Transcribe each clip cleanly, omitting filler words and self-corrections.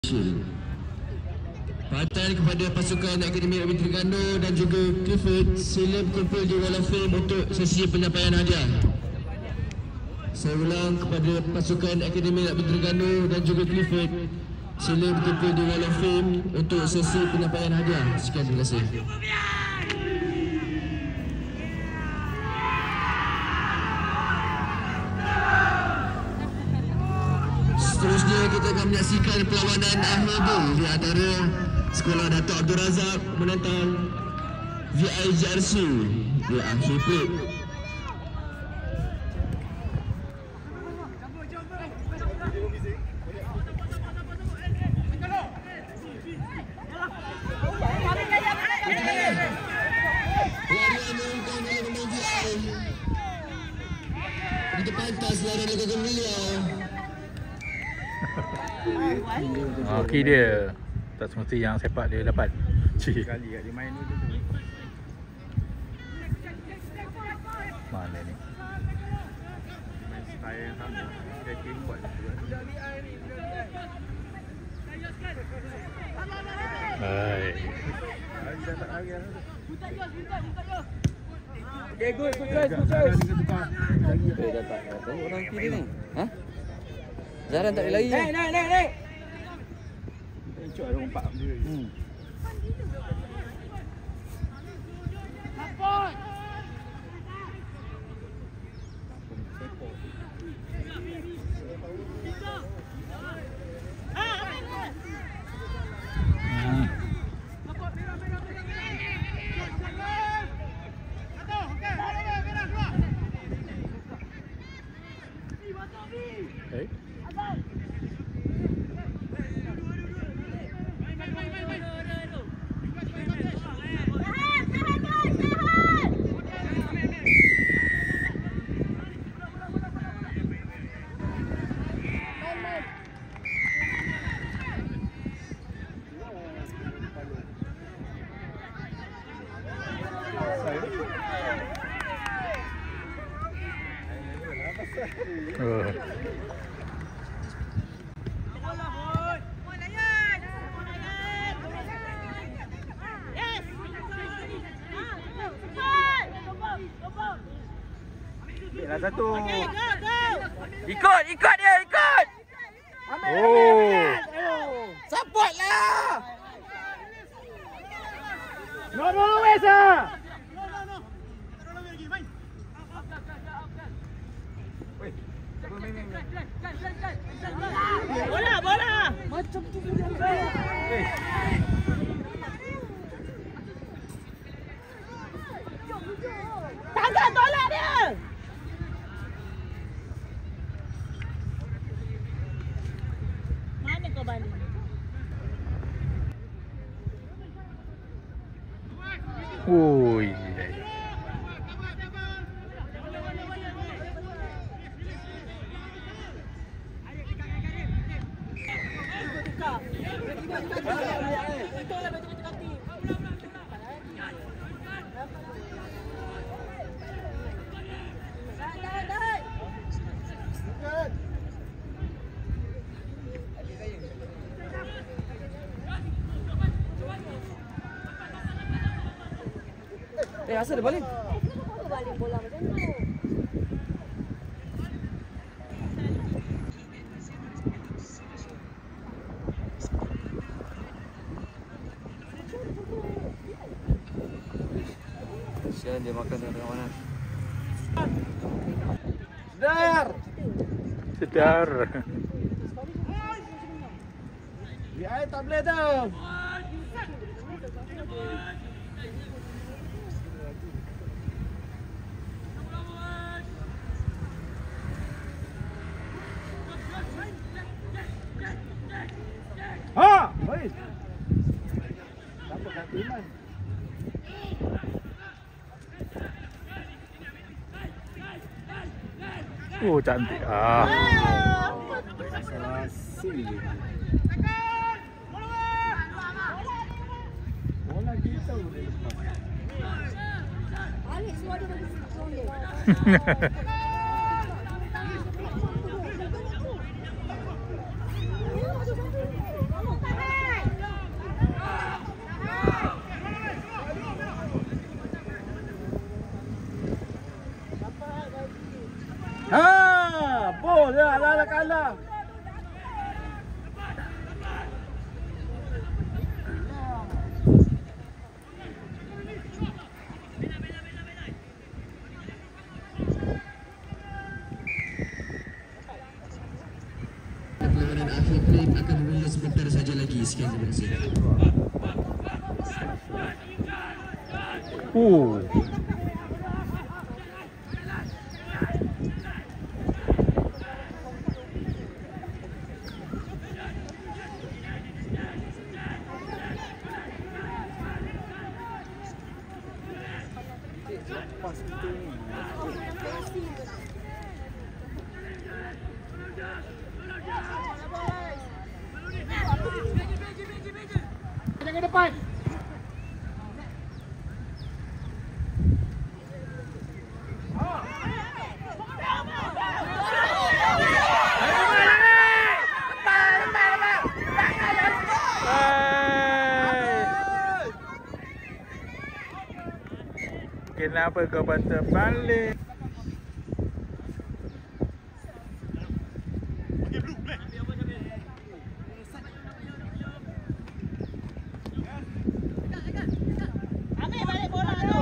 Perhatian kepada pasukan Akademi Rugby Terengganu dan juga Clifford, sila berkumpul di Wall of Fame untuk sesi penyampaian hadiah. Saya ulang kepada pasukan Akademi Rugby Terengganu dan juga Clifford, sila berkumpul di Wall of Fame untuk sesi penyampaian hadiah. Sekian, terima kasih. Seterusnya kita akan menyaksikan perlawanan akhir di antara Sekolah Dato' Abdul Razak menentang VIGRC di akhir play. Kita pantas lari lakukan beliau. Okey dia. Tak semesti yang sepak dia dapat. Sekali kat dia main dulu tu. Mana ni? Main style yang sama. Dia game buat juga. Hai. Dia tak lari dah. Okay, good guys. Dah tak tahu orang kiri ni. Ha? Zaran tak boleh lari. Naik. Encok ada rompak dia. Okay. Lah satu. Ikut dia. Oh. Support lah. No, Wesa. Bola. Macam tu. Tangga tolak dia. Mana kau balik? Ui. Asal dia balik? Kenapa balik bola macam tu? Kesian dia makan dengan mana? Sedar. Dia tak boleh tau. Ha, baik. Dapat kat Iman. Oh, cantik. Ah. Bola kita boleh lepas. Alex semua dia bagi soleh. akan bermula sebentar saja lagi. Sekian, terima kasih. Jangan depan. Kenapa kau patah balik? Ambil balik bola tu.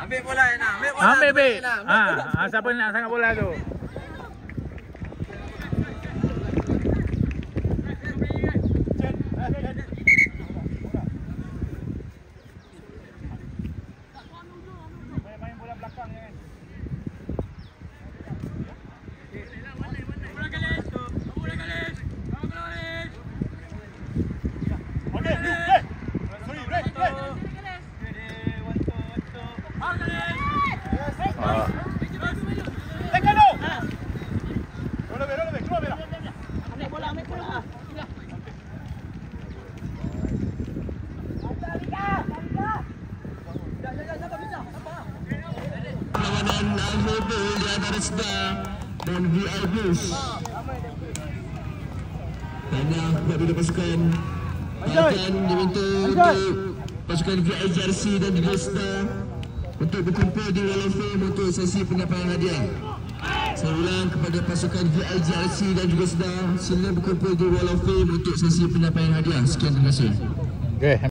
Ambil bola nak. Ambil baik. Siapa nak sangat bola tu? Perlawanan Al-Mobile di antara Sedar dan VI Blues. Tanah kepada pasukan akan diminta untuk pasukan VI Jersey dan juga Sedar untuk berkumpul di Wall of Fame untuk sesi penyampaian hadiah. Saya ulang kepada pasukan VI Jersey dan juga Sedar, sila berkumpul di Wall of Fame untuk sesi penyampaian hadiah. Sekian, terima kasih. Okay.